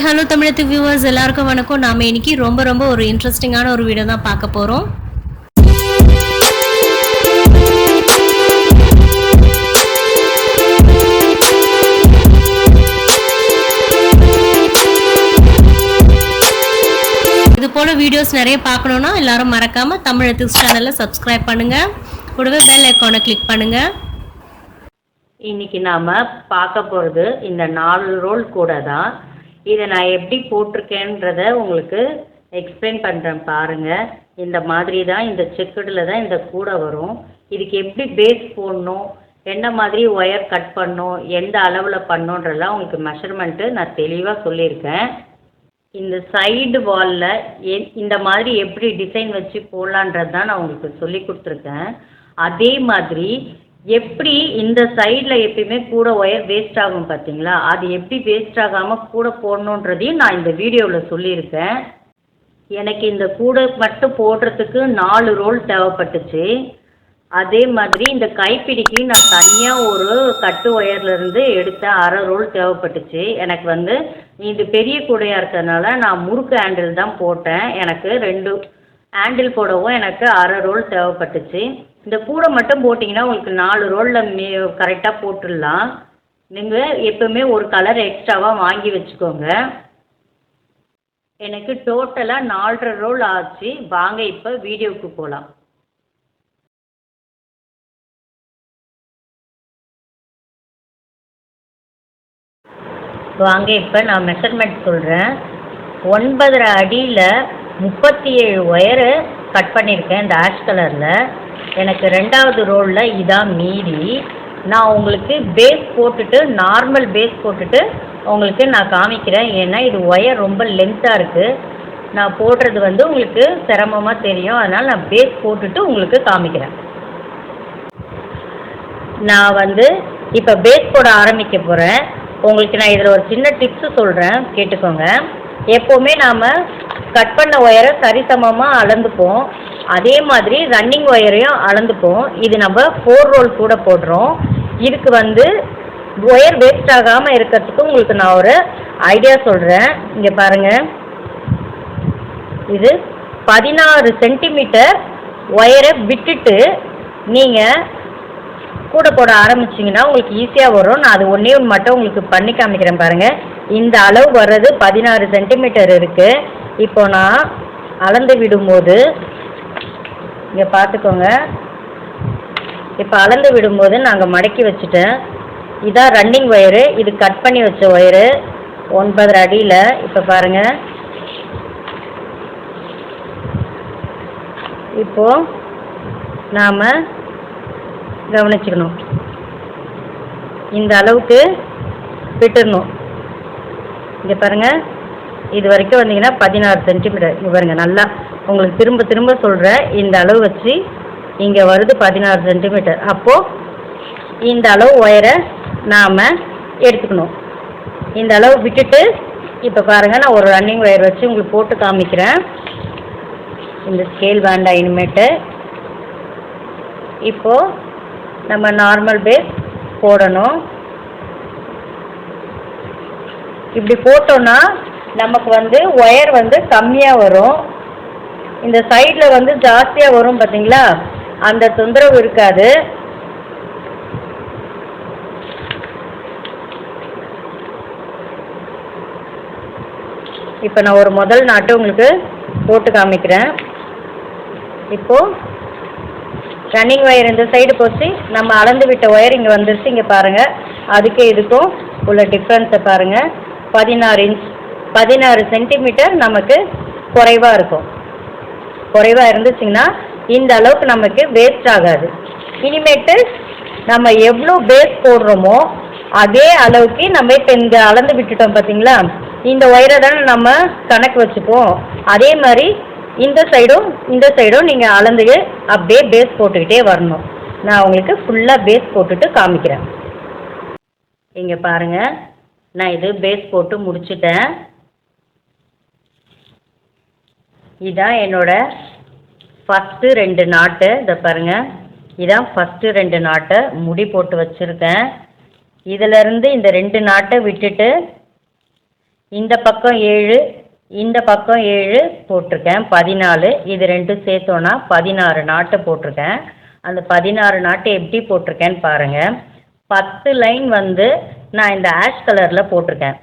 Hello தமிழத்து viewers எல்லாருக்கும் வணக்கம். நாம இன்னைக்கு ரொம்ப ஒரு இன்ட்ரெஸ்டிங்கான ஒரு வீடியோ தான் பார்க்க போறோம். இது போல வீடியோஸ் நிறைய பார்க்கணும்னா எல்லாரும் மறக்காம தமிழத்து சேனலை சப்ஸ்கிரைப் பண்ணுங்க, கூடவே பெல் ஐகானை கிளிக் பண்ணுங்க. இன்னைக்கு நாம பார்க்க போறது இந்த 4 ரோல் கூட தான். இதை நான் எப்படி போட்டிருக்கேன்றத உங்களுக்கு எக்ஸ்பிளைன் பண்ணுறேன் பாருங்கள். இந்த மாதிரி தான் இந்த செக்குடில் தான் இந்த கூடை வரும். இதுக்கு எப்படி பேஸ் போடணும், என்ன மாதிரி ஒயர் கட் பண்ணணும், எந்த அளவில் பண்ணணுன்றதெல்லாம் உங்களுக்கு மெஷர்மெண்ட்டு நான் தெளிவாக சொல்லியிருக்கேன். இந்த சைடு வாலில் இந்த மாதிரி எப்படி டிசைன் வச்சு போடலான்றது தான் நான் உங்களுக்கு சொல்லி கொடுத்துருக்கேன். அதே மாதிரி எப்படி இந்த சைடில் எப்பயுமே கூட ஒயர் வேஸ்ட் ஆகும் பார்த்தீங்களா, அது எப்படி வேஸ்ட் ஆகாமல் கூட போடணுன்றதையும் நான் இந்த வீடியோவில் சொல்லியிருக்கேன். எனக்கு இந்த கூடை மட்டும் போடுறதுக்கு 4 ரோல் தேவைப்பட்டுச்சு. அதே மாதிரி இந்த கைப்பிடிக்கு நான் தனியாக ஒரு கட்டு ஒயர்லேருந்து எடுத்தேன், 1/2 ரோல் தேவைப்பட்டுச்சு. எனக்கு இது பெரிய கூடையாக இருக்கிறதுனால நான் முறுக்கு ஹேண்டில் தான் போட்டேன். எனக்கு 2 ஹேண்டில் போடவும் எனக்கு 1/2 ரோல் தேவைப்பட்டுச்சு. இந்த கூடை மட்டும் போட்டிங்கன்னா உங்களுக்கு 4 ரோலில் கரெக்டாக போட்டுடலாம். நீங்கள் எப்போவுமே ஒரு கலர் எக்ஸ்ட்ராவாக வாங்கி வச்சுக்கோங்க. எனக்கு டோட்டலாக 4.5 ரோல் ஆச்சு. வாங்க இப்போ வீடியோவுக்கு போகலாம். வாங்க இப்போ நான் மெஷர்மெண்ட் சொல்கிறேன். 9.5 அடியில் 37 ஒயரு கட் பண்ணியிருக்கேன் இந்த ஆஷ் கலரில். எனக்கு 2வது ரோலில் இதான் மீதி. நான் உங்களுக்கு பேஸ் போட்டுட்டு நார்மல் பேஸ் போட்டுட்டு உங்களுக்கு நான் காமிக்கிறேன். ஏன்னா இது ஒயர் ரொம்ப லென்த்தாக இருக்குது. நான் போடுறது உங்களுக்கு சிரமமாக தெரியும், அதனால் நான் பேஸ் போட்டுட்டு உங்களுக்கு காமிக்கிறேன். நான் இப்போ பேஸ் போட ஆரம்பிக்க போகிறேன். உங்களுக்கு நான் இதில் ஒரு சின்ன டிப்ஸு சொல்கிறேன், கேட்டுக்கோங்க. எப்போவுமே நாம் கட் பண்ண ஒயரை சரிசமமாக அளந்துப்போம். அதே மாதிரி ரன்னிங் ஒயரையும் அளந்துப்போம். இது நம்ம 4 ரோல் கூட போடுறோம். இதுக்கு ஒயர் வேஸ்ட் ஆகாமல் இருக்கிறதுக்கு உங்களுக்கு நான் ஒரு ஐடியா சொல்கிறேன். இங்கே பாருங்கள், இது 16 சென்டிமீட்டர் ஒயரை விட்டுட்டு நீங்கள் கூட போட ஆரம்பிச்சிங்கன்னா உங்களுக்கு ஈஸியாக வரும். நான் அது ஒன்றே மட்டும் உங்களுக்கு பண்ணி காமிக்கிறேன் பாருங்கள். இந்த அளவு வர்றது 16 சென்டிமீட்டர் இருக்குது. இப்போ நான் அளந்து விடும்போது இங்கே பார்த்துக்கோங்க. இப்போ அளந்து விடும்போது நாங்கள் மடக்கி வச்சுட்டேன். இதான் ரன்னிங் ஒயரு, இது கட் பண்ணி வச்ச ஒயரு 9.5 அடியில். இப்போ பாருங்கள், இப்போது நாம் கவனிச்சுக்கணும், இந்த அளவுக்கு விட்டுடணும். இங்கே பாருங்கள், இது வரைக்கும் வந்தீங்கன்னா 16 சென்டிமீட்டர். இங்கே பாருங்கள், நல்லா உங்களுக்கு திரும்ப சொல்கிறேன். இந்த அளவு வச்சு இங்கே வருது 16 சென்டிமீட்டர். அப்போது இந்த அளவு ஒயரை நாம் எடுத்துக்கணும். இந்த அளவு விட்டுட்டு இப்போ பாருங்கள், நான் ஒரு ரன்னிங் ஒயர் வச்சு உங்களுக்கு போட்டு காமிக்கிறேன். இந்த ஸ்கேல் வேண்டாம் இனிமேட்டு. இப்போது நம்ம நார்மல் பேஸ் போடணும். இப்படி போட்டோன்னா நமக்கு ஒயர் கம்மியாக வரும். இந்த சைடில் ஜாஸ்தியாக வரும் பார்த்தீங்களா, அந்த தொந்தரவு இருக்காது. இப்போ நான் ஒரு முதல் நாட்டு உங்களுக்கு போட்டு காமிக்கிறேன். இப்போது ரன்னிங் ஒயர் இந்த சைடு போச்சு, நம்ம அளந்து விட்ட ஒயர் இங்கே வந்துருச்சு. இங்கே பாருங்கள், அதுக்கு இதுக்கும் உள்ள டிஃப்ரென்ஸை பாருங்கள். 16 சென்டிமீட்டர் நமக்கு குறைவாக இருக்கும். குறைவாக இருந்துச்சுங்கன்னா இந்த அளவுக்கு நமக்கு வேஸ்ட் ஆகாது. இனிமேட்டு நம்ம எவ்வளோ பேஸ் போடுறோமோ அதே அளவுக்கு நம்ம இப்போ இந்த அளந்து விட்டுட்டோம் பார்த்தீங்களா, இந்த ஒயரை தானே நம்ம கணக்கு வச்சுப்போம். அதே மாதிரி இந்த சைடும் நீங்கள் அளந்து அப்படியே பேஸ் போட்டுக்கிட்டே வரணும். நான் உங்களுக்கு ஃபுல்லாக பேஸ் போட்டுட்டு காமிக்கிறேன். இங்கே பாருங்கள், நான் இது பேஸ் போட்டு முடிச்சிட்டேன். இதான் என்னோட ஃபஸ்ட்டு 2 நாட்டு. இதை பாருங்கள், இதான் ஃபஸ்ட்டு 2 நாட்டை முடி போட்டு வச்சுருக்கேன். இதிலேருந்து இந்த 2 நாட்டை விட்டுட்டு இந்த பக்கம் 7, இந்த பக்கம் 7 போட்டிருக்கேன். 14. இது ரெண்டும் சேர்த்தோன்னா 16 நாட்டு போட்டிருக்கேன். அந்த 16 நாட்டு எப்படி போட்டிருக்கேன்னு பாருங்கள். 10 லைன் வந்து நான் இந்த ஆஷ் கலரில் போட்டிருக்கேன்.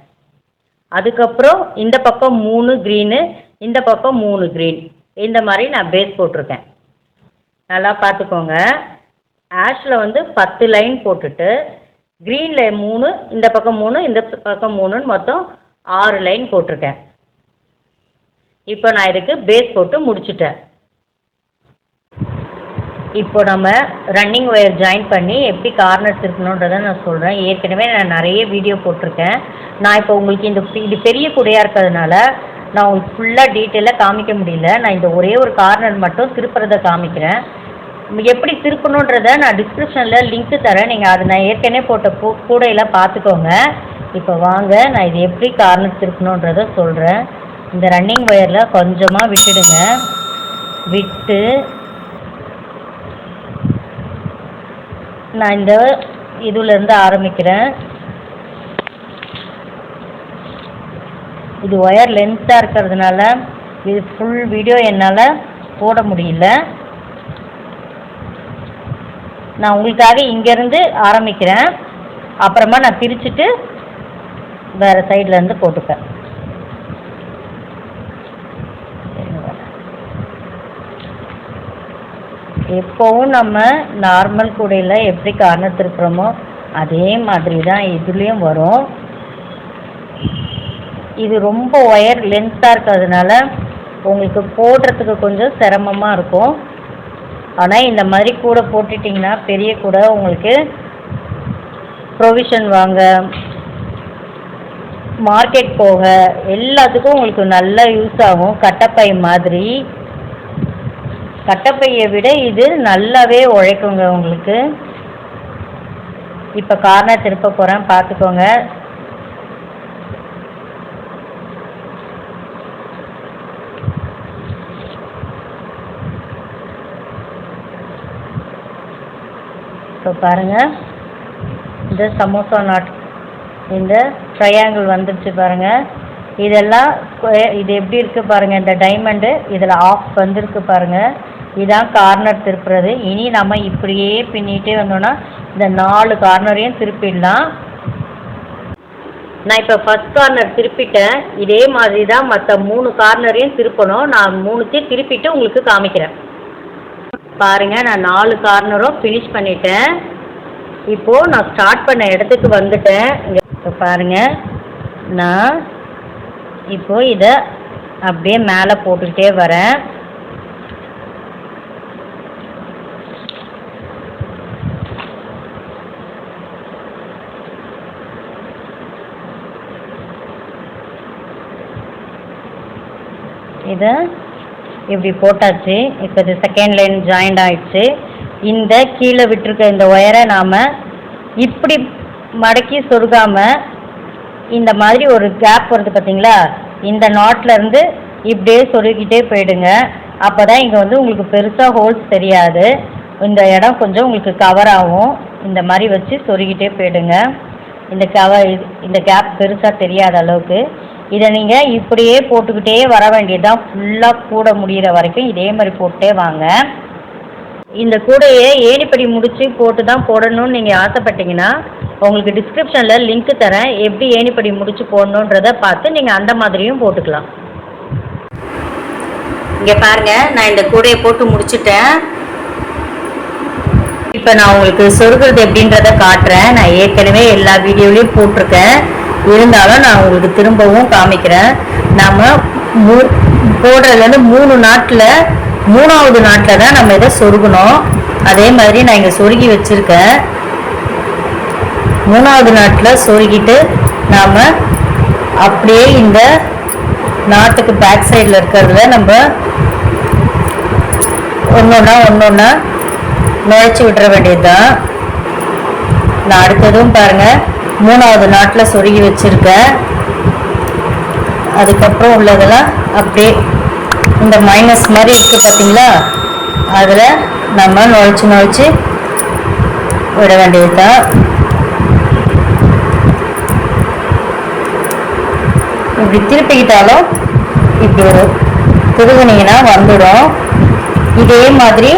அதுக்கப்புறம் இந்த பக்கம் 3 க்ரீனு, இந்த பக்கம் 3 க்ரீன், இந்த மாதிரி நான் பேஸ் போட்டிருக்கேன். நல்லா பார்த்துக்கோங்க. ஆஷில் வந்து 10 லைன் போட்டுட்டு க்ரீனில் 3, இந்த பக்கம் 3, இந்த பக்கம் 3ன்னு மொத்தம் 6 லைன் போட்டிருக்கேன். இப்போ நான் இதுக்கு பேஸ் போட்டு முடிச்சுட்டேன். இப்போ நம்ம ரன்னிங் ஒயர் ஜாயின் பண்ணி எப்படி கார்னர்ஸ் இருக்கணுன்றதை நான் சொல்கிறேன். ஏற்கனவே நான் நிறைய வீடியோ போட்டிருக்கேன். நான் இப்போ உங்களுக்கு இது பெரிய கூடையாக இருக்கிறதுனால நான் உங்களுக்கு ஃபுல்லாக டீட்டெயிலாக காமிக்க முடியல. நான் இந்த ஒரே ஒரு கார்னர் மட்டும் திருப்புறதை காமிக்கிறேன். எப்படி திருப்பணுன்றதை நான் டிஸ்கிரிப்ஷனில் லிங்க்கு தரேன். நீங்கள் அதை நான் ஏற்கனவே போட்ட கூடையில் பார்த்துக்கோங்க. இப்போ வாங்க நான் இது எப்படி கார்னர் திருப்பணுன்றதை சொல்கிறேன். இந்த ரன்னிங் ஒயரில் கொஞ்சமாக விட்டுடுங்க. விட்டு நான் இந்த இதுலேருந்து ஆரம்பிக்கிறேன். இது ஒயர் லென்த்தாக இருக்கிறதுனால இது ஃபுல் வீடியோ என்னால் போட முடியல. நான் உங்களுக்காக இங்கேருந்து ஆரம்பிக்கிறேன். அப்புறமா நான் பிரிச்சுட்டு வேறு சைட்லேருந்து போட்டுப்பேன். எப்போவும் நம்ம நார்மல் கூடையில் எப்படி கார்னர் திருப்புறோமோ அதே மாதிரி தான் இதுலேயும் வரும். இது ரொம்ப ஒயர் லென்த்தாக இருக்கிறதுனால உங்களுக்கு போடுறதுக்கு கொஞ்சம் சிரமமாக இருக்கும். ஆனால் இந்த மாதிரி கூடை போட்டுட்டிங்கன்னா பெரிய கூடை உங்களுக்கு ப்ரொவிஷன் வாங்க, மார்க்கெட் போக எல்லாத்துக்கும் உங்களுக்கு நல்லா யூஸ் ஆகும். கட்டைப்பை மாதிரி, கட்டைப்பையை விட இது நல்லாவே உழைக்குங்க உங்களுக்கு. இப்போ கார்னர் திருப்ப போகிறேன், பார்த்துக்கோங்க. இப்போ பாருங்கள், இந்த சமோசா நாட் இந்த ட்ரையாங்கிள் வந்துடுச்சு பாருங்கள். இதெல்லாம் இது எப்படி இருக்குது பாருங்கள். இந்த டைமண்டு இதில் ஆஃப் வந்துருக்கு பாருங்கள். இதான் கார்னர் திருப்புறது. இனி நம்ம இப்படியே பின்னிகிட்டே வந்தோன்னா இந்த 4 கார்னரையும் திருப்பிடலாம். நான் இப்போ ஃபஸ்ட் கார்னர் திருப்பிட்டேன். இதே மாதிரி தான் மற்ற 3 கார்னரையும் திருப்பணும். நான் 3த்தையும் திருப்பிட்டு உங்களுக்கு காமிக்கிறேன். பாருங்கள், நான் 4 கார்னரும் ஃபினிஷ் பண்ணிட்டேன். இப்போது நான் ஸ்டார்ட் பண்ண இடத்துக்கு வந்துட்டேன். இப்போ பாருங்கள், நான் இப்போது இதை அப்படியே மேலே போட்டுக்கிட்டே வரேன். இதை இப்படி போட்டாச்சு. இப்போ இது செகண்ட் லைன் ஜாயிண்ட் ஆகிடுச்சு. இந்த கீழே விட்டுருக்க இந்த ஒயரை நாம் இப்படி மடக்கி சொருகாமல் இந்த மாதிரி ஒரு கேப் வருது பார்த்தீங்களா, இந்த நாட்லேருந்து இப்படியே சொருகிட்டே போயிடுங்க. அப்போ தான் இங்கே வந்து உங்களுக்கு பெருசாக ஹோல்ஸ் தெரியாது. இந்த இடம் கொஞ்சம் உங்களுக்கு கவர் ஆகும். இந்த மாதிரி வச்சு சொருகிட்டே போயிடுங்க. இந்த கேப் பெருசாக தெரியாத அளவுக்கு இதை நீங்கள் இப்படியே போட்டுக்கிட்டே வர வேண்டியதுதான். ஃபுல்லாக கூட முடிகிற வரைக்கும் இதே மாதிரி போட்டே வாங்க. இந்த கூடையை ஏணிப்படி முடித்து போட்டு தான் போடணும்னு நீங்கள் ஆசைப்பட்டீங்கன்னா உங்களுக்கு டிஸ்கிரிப்ஷனில் லிங்க்கு தரேன். எப்படி ஏணிப்படி முடித்து போடணுன்றதை பார்த்து நீங்கள் அந்த மாதிரியும் போட்டுக்கலாம். இங்கே பாருங்கள், நான் இந்த கூடையை போட்டு முடிச்சுட்டேன். இப்போ நான் உங்களுக்கு சொருகிறது எப்படின்றத காட்டுறேன். நான் ஏற்கனவே எல்லா வீடியோலையும் போட்டிருக்கேன். இருந்தாலும் நான் உங்களுக்கு திரும்பவும் காமிக்கிறேன். நாம் போடுறதுலேருந்து 3 நாட்டில் 3வது நாட்டில் தான் நம்ம இதை சொருகணும். அதே மாதிரி நான் இங்கே சொருகி வச்சுருக்கேன். 3வது நாட்டில் சொருகிட்டு நாம் அப்படியே இந்த நாட்டுக்கு பேக் சைடில் இருக்கிறதுல நம்ம ஒன்றொன்னா நுழைச்சி விட்டுற வேண்டியது தான். நான் அடுத்ததும் பாருங்கள், 3வது நாட்டில் சொருகி வச்சுருக்கேன். அதுக்கப்புறம் உள்ளதெல்லாம் அப்படியே இந்த மைனஸ் மாதிரி இருக்குது பார்த்தீங்களா, அதில் நம்ம நுழைச்சி விட வேண்டியது தான். இப்படி திருப்பிக்கிட்டாலும் இப்படி திருகுனீங்கன்னா வந்துடும். இதே மாதிரி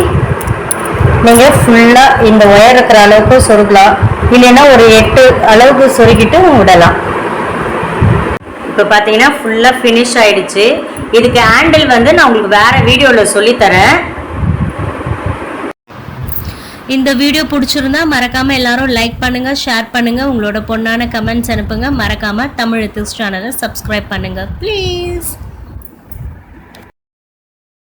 நீங்கள் ஃபுல்லாக இந்த ஒயர் இருக்கிற அளவுக்கு சொருகலாம், இல்லைன்னா ஒரு 8 அளவுக்கு சொருகிட்டு விடலாம். இப்போ பார்த்தீங்கன்னா ஃபுல்லாக ஃபினிஷ் ஆகிடுச்சு. இதுக்கு ஹேண்டில் வந்து நான் உங்களுக்கு வேறு வீடியோவில் சொல்லித்தரேன். இந்த வீடியோ பிடிச்சிருந்தா மறக்காமல் எல்லாரும் லைக் பண்ணுங்கள், ஷேர் பண்ணுங்கள், உங்களோட பொண்ணான கமெண்ட்ஸ் அனுப்புங்க. மறக்காமல் தமிழ் எத்திக்ஸ் சேனலை சப்ஸ்கிரைப் பண்ணுங்கள் ப்ளீஸ்.